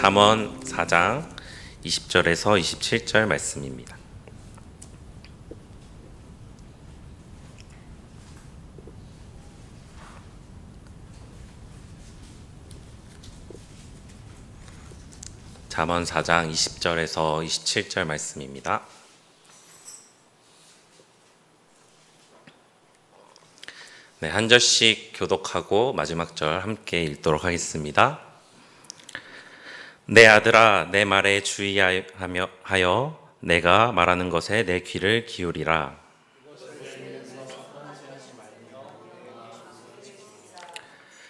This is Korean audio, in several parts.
잠언 4장 20절에서 27절 말씀입니다. 잠언 4장 20절에서 27절 말씀입니다. 네, 한 절씩 교독하고 마지막 절 함께 읽도록 하겠습니다. 내 아들아, 내 말에 주의하여 내가 말하는 것에 내 귀를 기울이라.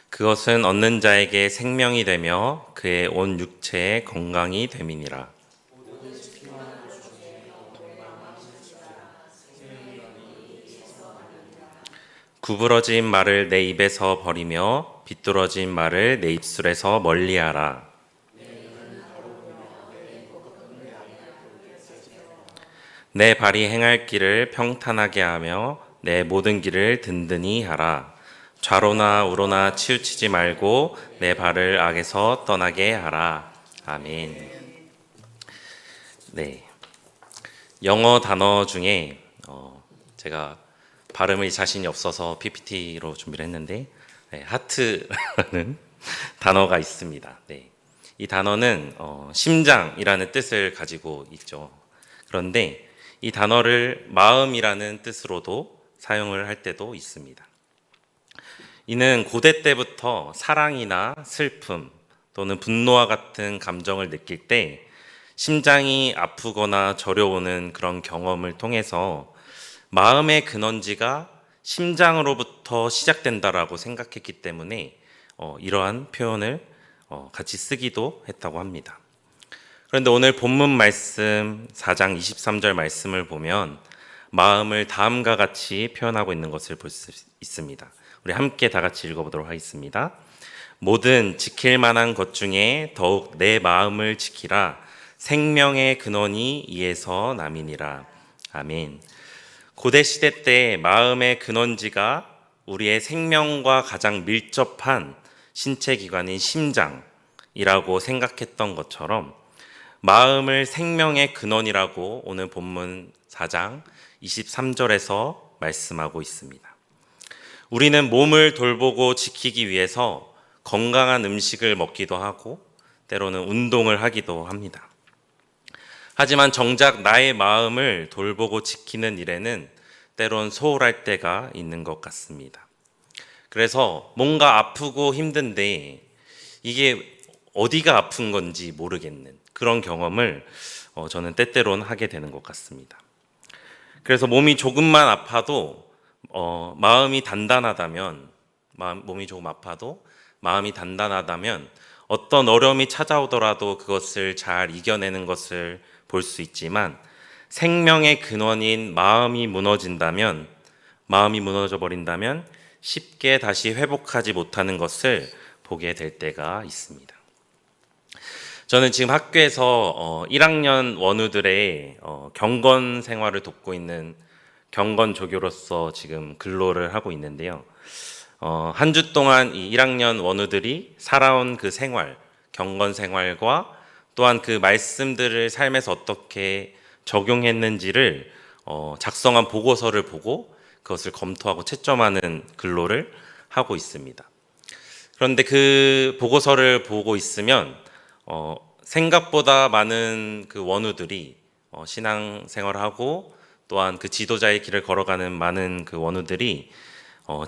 그것은 얻는 자에게 생명이 되며 그의 온 육체에 건강이 됨이니라. 구부러진 말을 내 입에서 버리며 비뚤어진 말을 내 입술에서 멀리하라. 내 발이 행할 길을 평탄하게 하며 내 모든 길을 든든히 하라. 좌로나 우로나 치우치지 말고 내 발을 악에서 떠나게 하라. 아멘. 네, 영어 단어 중에 제가 발음의 자신이 없어서 PPT로 준비를 했는데 하트라는 단어가 있습니다. 네, 이 단어는 심장이라는 뜻을 가지고 있죠. 그런데 이 단어를 마음이라는 뜻으로도 사용을 할 때도 있습니다. 이는 고대 때부터 사랑이나 슬픔 또는 분노와 같은 감정을 느낄 때 심장이 아프거나 저려오는 그런 경험을 통해서 마음의 근원지가 심장으로부터 시작된다라고 생각했기 때문에 이러한 표현을 같이 쓰기도 했다고 합니다. 그런데 오늘 본문 말씀 4장 23절 말씀을 보면 마음을 다음과 같이 표현하고 있는 것을 볼 수 있습니다. 우리 함께 다 같이 읽어보도록 하겠습니다. 모든 지킬 만한 것 중에 더욱 내 마음을 지키라. 생명의 근원이 이에서 남이니라. 아멘. 고대 시대 때 마음의 근원지가 우리의 생명과 가장 밀접한 신체 기관인 심장이라고 생각했던 것처럼 마음을 생명의 근원이라고 오늘 본문 4장 23절에서 말씀하고 있습니다. 우리는 몸을 돌보고 지키기 위해서 건강한 음식을 먹기도 하고 때로는 운동을 하기도 합니다. 하지만 정작 나의 마음을 돌보고 지키는 일에는 때론 소홀할 때가 있는 것 같습니다. 그래서 뭔가 아프고 힘든데 이게 어디가 아픈 건지 모르겠는 그런 경험을 저는 때때로는 하게 되는 것 같습니다. 그래서 몸이 조금만 아파도 마음이 단단하다면 몸이 조금 아파도 마음이 단단하다면 어떤 어려움이 찾아오더라도 그것을 잘 이겨내는 것을 볼 수 있지만 생명의 근원인 마음이 무너져 버린다면 쉽게 다시 회복하지 못하는 것을 보게 될 때가 있습니다. 저는 지금 학교에서 1학년 원우들의 경건 생활을 돕고 있는 경건 조교로서 지금 근로를 하고 있는데요. 한 주 동안 이 1학년 원우들이 살아온 그 생활, 경건 생활과 또한 그 말씀들을 삶에서 어떻게 적용했는지를 작성한 보고서를 보고 그것을 검토하고 채점하는 근로를 하고 있습니다. 그런데 그 보고서를 보고 있으면 생각보다 많은 그 원우들이 신앙생활을 하고 또한 그 지도자의 길을 걸어가는 많은 그 원우들이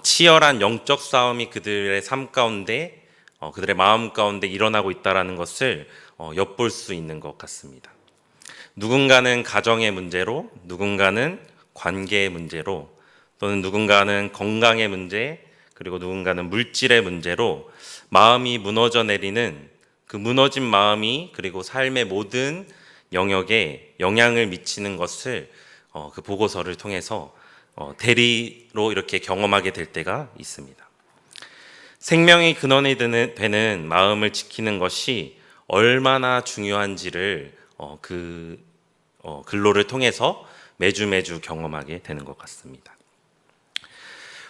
치열한 영적 싸움이 그들의 삶 가운데 그들의 마음 가운데 일어나고 있다는 것을 엿볼 수 있는 것 같습니다. 누군가는 가정의 문제로, 누군가는 관계의 문제로, 또는 누군가는 건강의 문제, 그리고 누군가는 물질의 문제로 마음이 무너져 내리는 그 무너진 마음이 그리고 삶의 모든 영역에 영향을 미치는 것을 그 보고서를 통해서 대리로 이렇게 경험하게 될 때가 있습니다. 생명의 근원이 되는 마음을 지키는 것이 얼마나 중요한지를 그 근로를 통해서 매주 경험하게 되는 것 같습니다.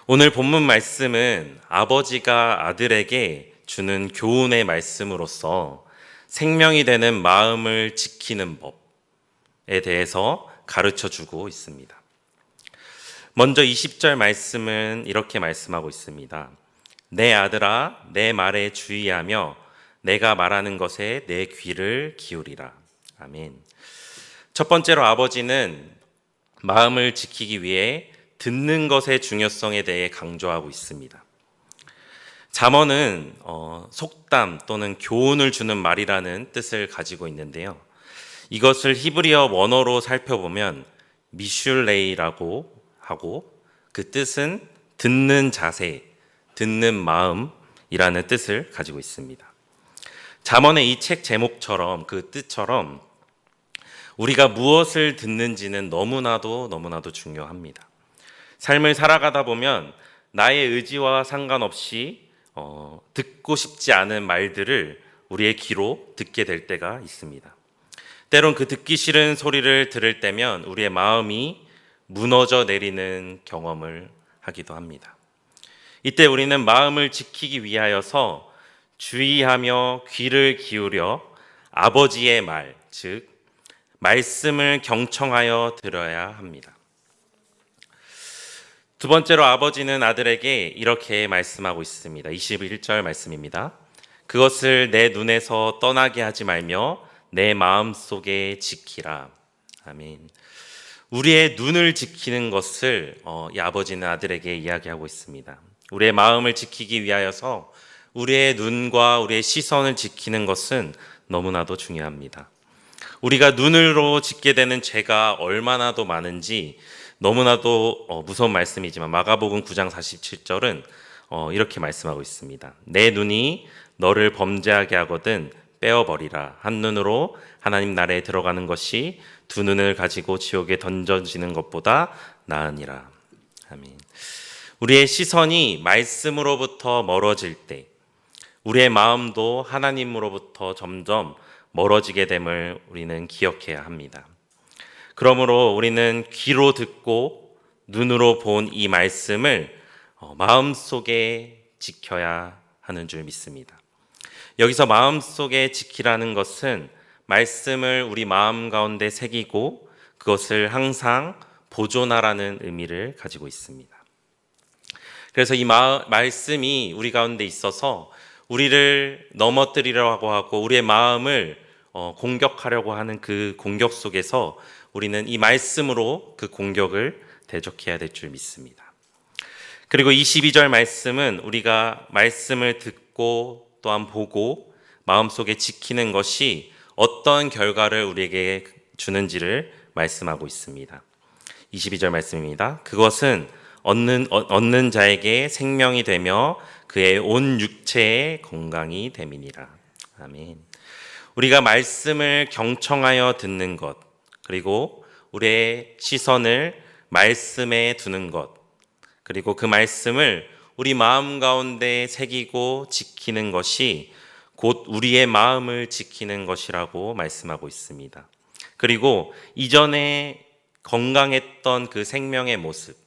오늘 본문 말씀은 아버지가 아들에게 주는 교훈의 말씀으로서 생명이 되는 마음을 지키는 법에 대해서 가르쳐 주고 있습니다. 먼저 20절 말씀은 이렇게 말씀하고 있습니다. 내 아들아, 내 말에 주의하며 내가 말하는 것에 내 귀를 기울이라. 아멘. 첫 번째로 아버지는 마음을 지키기 위해 듣는 것의 중요성에 대해 강조하고 있습니다. 잠언은 속담 또는 교훈을 주는 말이라는 뜻을 가지고 있는데요. 이것을 히브리어 원어로 살펴보면 미슐레이라고 하고 그 뜻은 듣는 자세, 듣는 마음이라는 뜻을 가지고 있습니다. 잠언의 이 책 제목처럼 그 뜻처럼 우리가 무엇을 듣는지는 너무나도 중요합니다. 삶을 살아가다 보면 나의 의지와 상관없이 듣고 싶지 않은 말들을 우리의 귀로 듣게 될 때가 있습니다. 때론 그 듣기 싫은 소리를 들을 때면 우리의 마음이 무너져 내리는 경험을 하기도 합니다. 이때 우리는 마음을 지키기 위하여서 주의하며 귀를 기울여 아버지의 말, 즉 말씀을 경청하여 들어야 합니다. 두 번째로 아버지는 아들에게 이렇게 말씀하고 있습니다. 21절 말씀입니다. 그것을 내 눈에서 떠나게 하지 말며 내 마음 속에 지키라. 아멘. 우리의 눈을 지키는 것을 이 아버지는 아들에게 이야기하고 있습니다. 우리의 마음을 지키기 위하여서 우리의 눈과 우리의 시선을 지키는 것은 너무나도 중요합니다. 우리가 눈으로 짓게 되는 죄가 얼마나도 많은지 너무나도 무서운 말씀이지만 마가복음 9장 47절은 이렇게 말씀하고 있습니다. 내 눈이 너를 범죄하게 하거든 빼어버리라. 한 눈으로 하나님 나라에 들어가는 것이 두 눈을 가지고 지옥에 던져지는 것보다 나으니라. 아멘. 우리의 시선이 말씀으로부터 멀어질 때 우리의 마음도 하나님으로부터 점점 멀어지게 됨을 우리는 기억해야 합니다. 그러므로 우리는 귀로 듣고 눈으로 본 이 말씀을 마음속에 지켜야 하는 줄 믿습니다. 여기서 마음속에 지키라는 것은 말씀을 우리 마음 가운데 새기고 그것을 항상 보존하라는 의미를 가지고 있습니다. 그래서 이 말씀이 우리 가운데 있어서 우리를 넘어뜨리려고 하고 우리의 마음을 공격하려고 하는 그 공격 속에서 우리는 이 말씀으로 그 공격을 대적해야 될 줄 믿습니다. 그리고 22절 말씀은 우리가 말씀을 듣고 또한 보고 마음속에 지키는 것이 어떤 결과를 우리에게 주는지를 말씀하고 있습니다. 22절 말씀입니다. 그것은 얻는 자에게 생명이 되며 그의 온 육체의 건강이 됨이니라. 아멘. 우리가 말씀을 경청하여 듣는 것, 그리고 우리의 시선을 말씀에 두는 것, 그리고 그 말씀을 우리 마음 가운데 새기고 지키는 것이 곧 우리의 마음을 지키는 것이라고 말씀하고 있습니다. 그리고 이전에 건강했던 그 생명의 모습,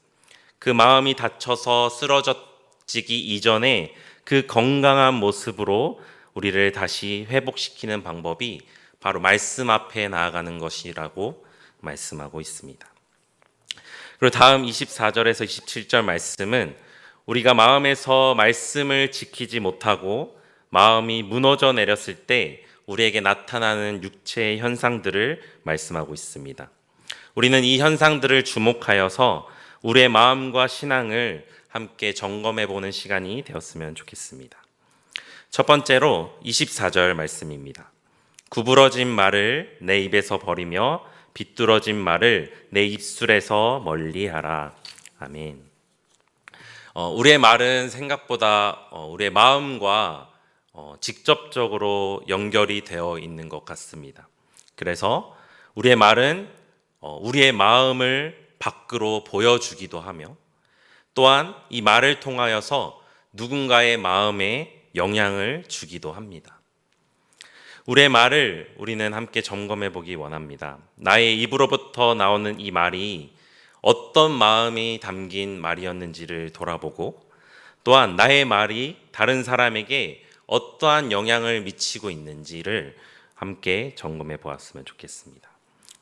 그 마음이 다쳐서 쓰러지기 이전에 그 건강한 모습으로 우리를 다시 회복시키는 방법이 바로 말씀 앞에 나아가는 것이라고 말씀하고 있습니다. 그리고 다음 24절에서 27절 말씀은 우리가 마음에서 말씀을 지키지 못하고 마음이 무너져 내렸을 때 우리에게 나타나는 육체의 현상들을 말씀하고 있습니다. 우리는 이 현상들을 주목하여서 우리의 마음과 신앙을 함께 점검해 보는 시간이 되었으면 좋겠습니다. 첫 번째로 24절 말씀입니다. 구부러진 말을 내 입에서 버리며 비뚤어진 말을 내 입술에서 멀리하라. 아멘. 우리의 말은 생각보다 우리의 마음과 직접적으로 연결이 되어 있는 것 같습니다. 그래서 우리의 말은 우리의 마음을 밖으로 보여주기도 하며 또한 이 말을 통하여서 누군가의 마음에 영향을 주기도 합니다. 우리의 말을 우리는 함께 점검해 보기 원합니다. 나의 입으로부터 나오는 이 말이 어떤 마음이 담긴 말이었는지를 돌아보고 또한 나의 말이 다른 사람에게 어떠한 영향을 미치고 있는지를 함께 점검해 보았으면 좋겠습니다.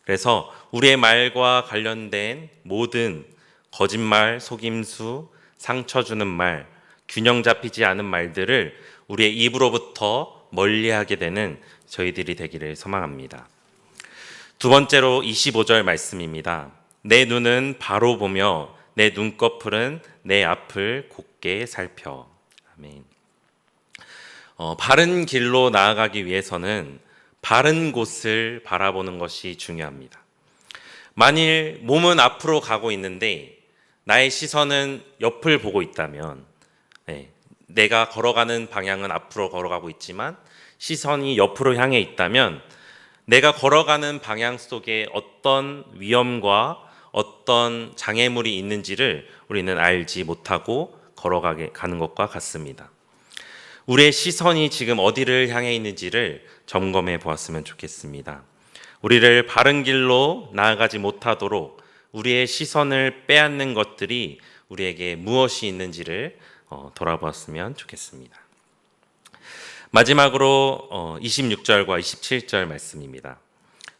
그래서 우리의 말과 관련된 모든 거짓말, 속임수, 상처 주는 말, 균형 잡히지 않은 말들을 우리의 입으로부터 멀리하게 되는 저희들이 되기를 소망합니다. 두 번째로 25절 말씀입니다. 내 눈은 바로 보며 내 눈꺼풀은 내 앞을 곧게 살펴. 아멘. 바른 길로 나아가기 위해서는 바른 곳을 바라보는 것이 중요합니다. 만일 몸은 앞으로 가고 있는데 나의 시선은 옆을 보고 있다면, 내가 걸어가는 방향은 앞으로 걸어가고 있지만 시선이 옆으로 향해 있다면 내가 걸어가는 방향 속에 어떤 위험과 어떤 장애물이 있는지를 우리는 알지 못하고 가는 것과 같습니다. 우리의 시선이 지금 어디를 향해 있는지를 점검해 보았으면 좋겠습니다. 우리를 바른 길로 나아가지 못하도록 우리의 시선을 빼앗는 것들이 우리에게 무엇이 있는지를 돌아보았으면 좋겠습니다. 마지막으로 26절과 27절 말씀입니다.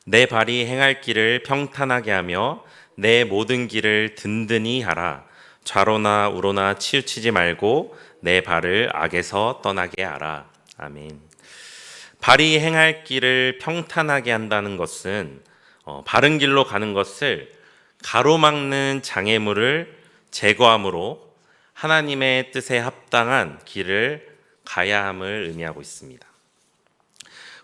내 발이 행할 길을 평탄하게 하며 내 모든 길을 든든히 하라. 좌로나 우로나 치우치지 말고 내 발을 악에서 떠나게 하라. 아멘. 발이 행할 길을 평탄하게 한다는 것은 바른 길로 가는 것을 가로막는 장애물을 제거함으로 하나님의 뜻에 합당한 길을 가야 함을 의미하고 있습니다.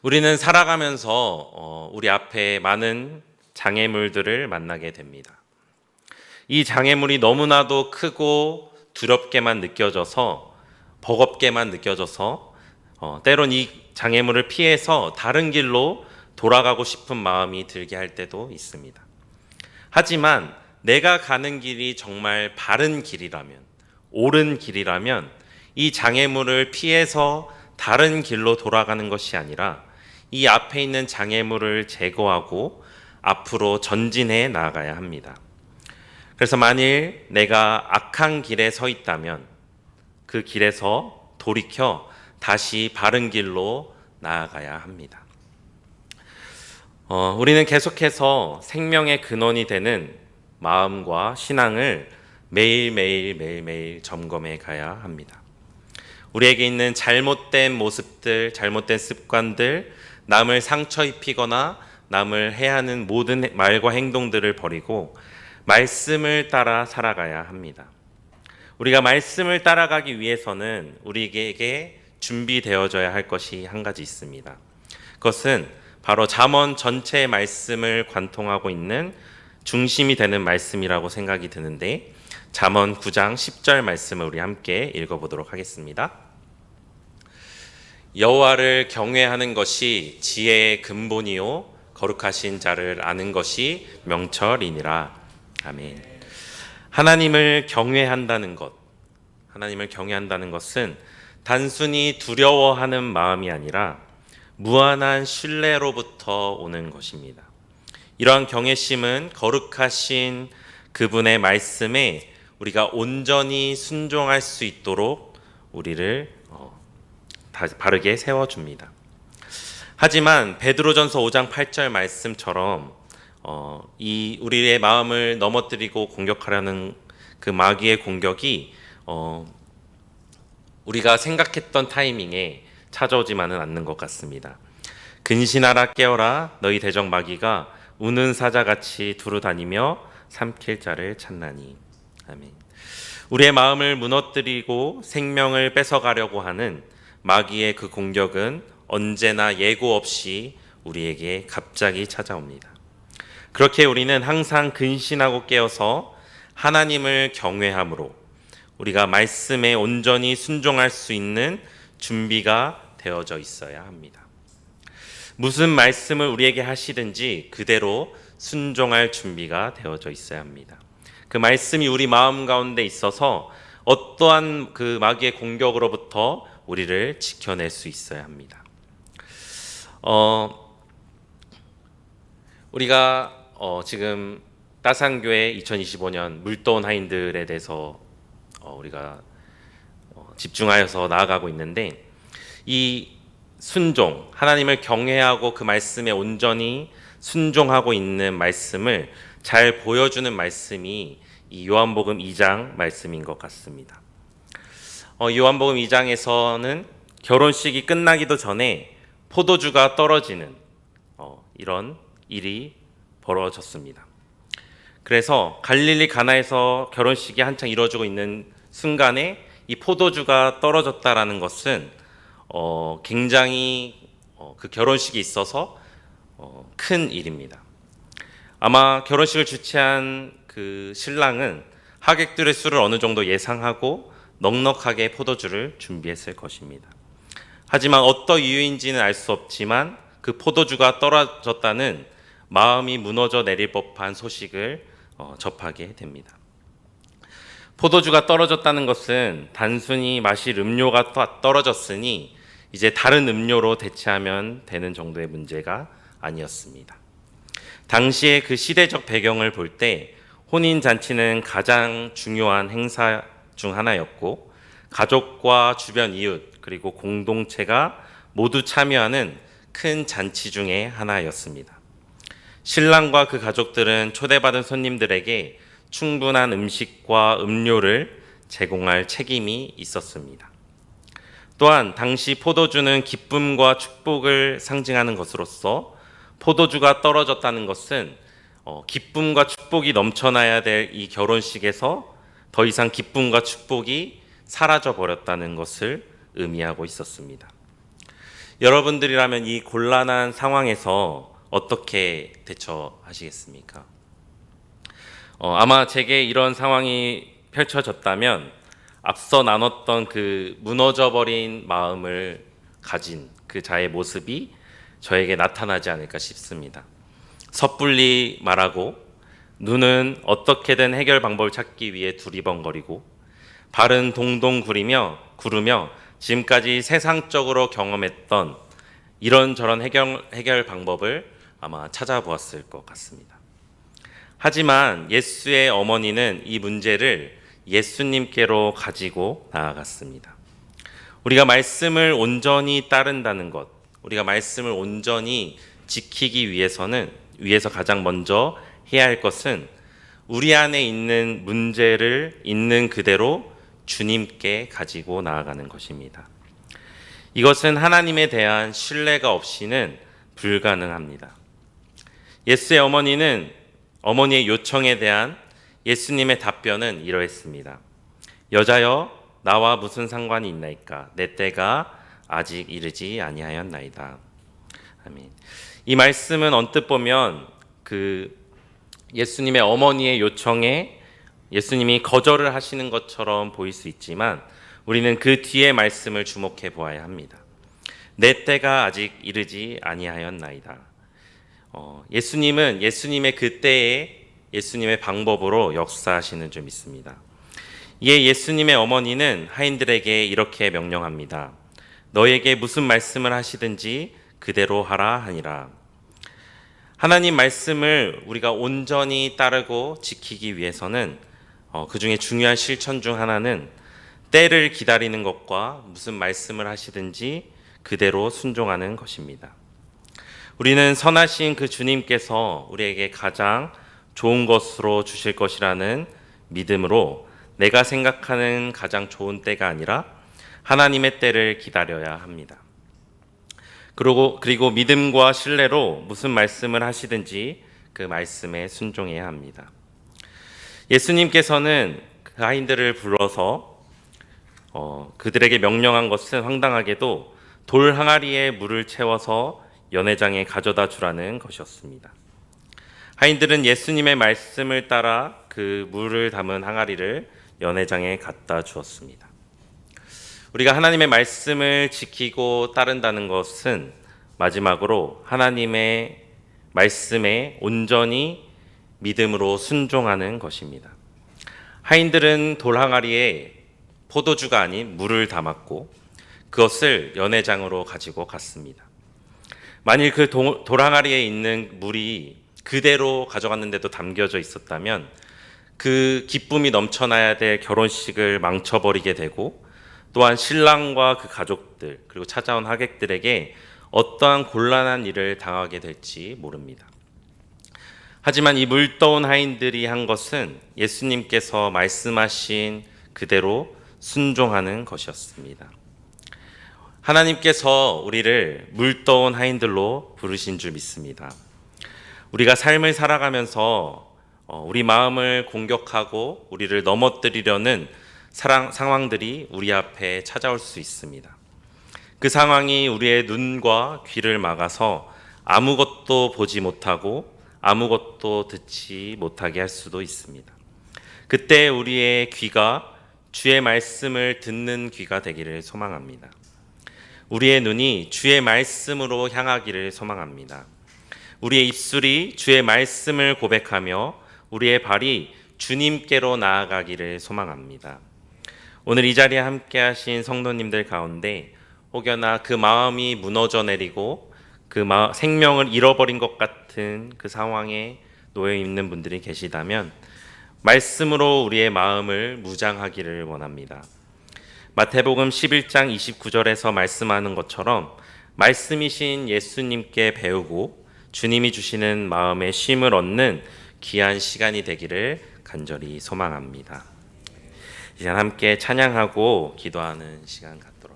우리는 살아가면서 우리 앞에 많은 장애물들을 만나게 됩니다. 이 장애물이 너무나도 크고 두렵게만 느껴져서, 버겁게만 느껴져서 때론 이 장애물을 피해서 다른 길로 돌아가고 싶은 마음이 들게 할 때도 있습니다. 하지만 내가 가는 길이 정말 바른 길이라면, 옳은 길이라면 이 장애물을 피해서 다른 길로 돌아가는 것이 아니라 이 앞에 있는 장애물을 제거하고 앞으로 전진해 나아가야 합니다. 그래서 만일 내가 악한 길에 서 있다면 그 길에서 돌이켜 다시 바른 길로 나아가야 합니다. 우리는 계속해서 생명의 근원이 되는 마음과 신앙을 매일매일 점검해 가야 합니다. 우리에게 있는 잘못된 모습들, 잘못된 습관들, 남을 상처 입히거나 남을 해하는 모든 말과 행동들을 버리고 말씀을 따라 살아가야 합니다. 우리가 말씀을 따라가기 위해서는 우리에게 준비되어져야 할 것이 한 가지 있습니다. 그것은 바로 잠언 전체의 말씀을 관통하고 있는 중심이 되는 말씀이라고 생각이 드는데, 잠언 9장 10절 말씀을 우리 함께 읽어보도록 하겠습니다. 여호와를 경외하는 것이 지혜의 근본이요 거룩하신 자를 아는 것이 명철이니라. 아멘. 하나님을 경외한다는 것은 단순히 두려워하는 마음이 아니라 무한한 신뢰로부터 오는 것입니다. 이러한 경외심은 거룩하신 그분의 말씀에 우리가 온전히 순종할 수 있도록 우리를 바르게 세워줍니다. 하지만 베드로전서 5장 8절 말씀처럼 이 우리의 마음을 넘어뜨리고 공격하려는 그 마귀의 공격이 우리가 생각했던 타이밍에 찾아오지만은 않는 것 같습니다. 근신하라 깨어라, 너희 대적 마귀가 우는 사자같이 두루다니며 삼킬 자를 찾나니. 아멘. 우리의 마음을 무너뜨리고 생명을 뺏어가려고 하는 마귀의 그 공격은 언제나 예고 없이 우리에게 갑자기 찾아옵니다. 그렇게 우리는 항상 근신하고 깨어서 하나님을 경외함으로 우리가 말씀에 온전히 순종할 수 있는 준비가 되어져 있어야 합니다. 무슨 말씀을 우리에게 하시든지 그대로 순종할 준비가 되어져 있어야 합니다. 그 말씀이 우리 마음 가운데 있어서 어떠한 그 마귀의 공격으로부터 우리를 지켜낼 수 있어야 합니다. 우리가 지금 따산교회 2025년 물도원 하인들에 대해서 우리가 집중하여서 나아가고 있는데, 이 순종, 하나님을 경외하고 그 말씀에 온전히 순종하고 있는 말씀을 잘 보여주는 말씀이 이 요한복음 2장 말씀인 것 같습니다. 요한복음 2장에서는 결혼식이 끝나기도 전에 포도주가 떨어지는 이런 일이 벌어졌습니다. 그래서 갈릴리 가나에서 결혼식이 한창 이루어지고 있는 순간에 이 포도주가 떨어졌다라는 것은 굉장히 그 결혼식이 있어서 큰 일입니다. 아마 결혼식을 주최한 그 신랑은 하객들의 수를 어느 정도 예상하고 넉넉하게 포도주를 준비했을 것입니다. 하지만 어떤 이유인지는 알 수 없지만 그 포도주가 떨어졌다는 마음이 무너져 내릴 법한 소식을 접하게 됩니다. 포도주가 떨어졌다는 것은 단순히 마실 음료가 떨어졌으니 이제 다른 음료로 대체하면 되는 정도의 문제가 아니었습니다. 당시의 그 시대적 배경을 볼 때 혼인잔치는 가장 중요한 행사 중 하나였고, 가족과 주변 이웃 그리고 공동체가 모두 참여하는 큰 잔치 중에 하나였습니다. 신랑과 그 가족들은 초대받은 손님들에게 충분한 음식과 음료를 제공할 책임이 있었습니다. 또한 당시 포도주는 기쁨과 축복을 상징하는 것으로서 포도주가 떨어졌다는 것은 기쁨과 축복이 넘쳐나야 될 이 결혼식에서 더 이상 기쁨과 축복이 사라져 버렸다는 것을 의미하고 있었습니다. 여러분들이라면 이 곤란한 상황에서 어떻게 대처하시겠습니까? 아마 제게 이런 상황이 펼쳐졌다면 앞서 나눴던 그 무너져버린 마음을 가진 그 자의 모습이 저에게 나타나지 않을까 싶습니다. 섣불리 말하고 눈은 어떻게든 해결 방법을 찾기 위해 두리번거리고 발은 동동 구르며 지금까지 세상적으로 경험했던 이런저런 해결 방법을 아마 찾아보았을 것 같습니다. 하지만 예수의 어머니는 이 문제를 예수님께로 가지고 나아갔습니다. 우리가 말씀을 온전히 따른다는 것, 우리가 말씀을 온전히 지키기 위해서 가장 먼저 해야 할 것은 우리 안에 있는 문제를 있는 그대로 주님께 가지고 나아가는 것입니다. 이것은 하나님에 대한 신뢰가 없이는 불가능합니다. 예수의 어머니의 요청에 대한 예수님의 답변은 이러했습니다. 여자여, 나와 무슨 상관이 있나이까? 내 때가 아직 이르지 아니하였나이다. 아멘. 이 말씀은 언뜻 보면 그 예수님의 어머니의 요청에 예수님이 거절을 하시는 것처럼 보일 수 있지만 우리는 그 뒤의 말씀을 주목해 보아야 합니다. 내 때가 아직 이르지 아니하였나이다. 예수님은 예수님의 그때에 예수님의 방법으로 역사하시는 줄 믿습니다. 이에 예수님의 어머니는 하인들에게 이렇게 명령합니다. 너에게 무슨 말씀을 하시든지 그대로 하라 하니라. 하나님 말씀을 우리가 온전히 따르고 지키기 위해서는 그 중에 중요한 실천 중 하나는 때를 기다리는 것과 무슨 말씀을 하시든지 그대로 순종하는 것입니다. 우리는 선하신 그 주님께서 우리에게 가장 좋은 것으로 주실 것이라는 믿음으로 내가 생각하는 가장 좋은 때가 아니라 하나님의 때를 기다려야 합니다. 그리고 믿음과 신뢰로 무슨 말씀을 하시든지 그 말씀에 순종해야 합니다. 예수님께서는 그 아이들을 불러서 그들에게 명령한 것은 황당하게도 돌 항아리에 물을 채워서 연회장에 가져다 주라는 것이었습니다. 하인들은 예수님의 말씀을 따라 그 물을 담은 항아리를 연회장에 갖다 주었습니다. 우리가 하나님의 말씀을 지키고 따른다는 것은 마지막으로 하나님의 말씀에 온전히 믿음으로 순종하는 것입니다. 하인들은 돌 항아리에 포도주가 아닌 물을 담았고 그것을 연회장으로 가지고 갔습니다. 만일 그 돌 항아리에 있는 물이 그대로 가져갔는데도 담겨져 있었다면 그 기쁨이 넘쳐나야 될 결혼식을 망쳐버리게 되고 또한 신랑과 그 가족들 그리고 찾아온 하객들에게 어떠한 곤란한 일을 당하게 될지 모릅니다. 하지만 이 물더운 하인들이 한 것은 예수님께서 말씀하신 그대로 순종하는 것이었습니다. 하나님께서 우리를 물더운 하인들로 부르신 줄 믿습니다. 우리가 삶을 살아가면서 우리 마음을 공격하고 우리를 넘어뜨리려는 상황들이 우리 앞에 찾아올 수 있습니다. 그 상황이 우리의 눈과 귀를 막아서 아무것도 보지 못하고 아무것도 듣지 못하게 할 수도 있습니다. 그때 우리의 귀가 주의 말씀을 듣는 귀가 되기를 소망합니다. 우리의 눈이 주의 말씀으로 향하기를 소망합니다. 우리의 입술이 주의 말씀을 고백하며 우리의 발이 주님께로 나아가기를 소망합니다. 오늘 이 자리에 함께 하신 성도님들 가운데 혹여나 그 마음이 무너져 내리고 그 생명을 잃어버린 것 같은 그 상황에 놓여 있는 분들이 계시다면 말씀으로 우리의 마음을 무장하기를 원합니다. 마태복음 11장 29절에서 말씀하는 것처럼 말씀이신 예수님께 배우고 주님이 주시는 마음의 쉼을 얻는 귀한 시간이 되기를 간절히 소망합니다. 이제 함께 찬양하고 기도하는 시간 갖도록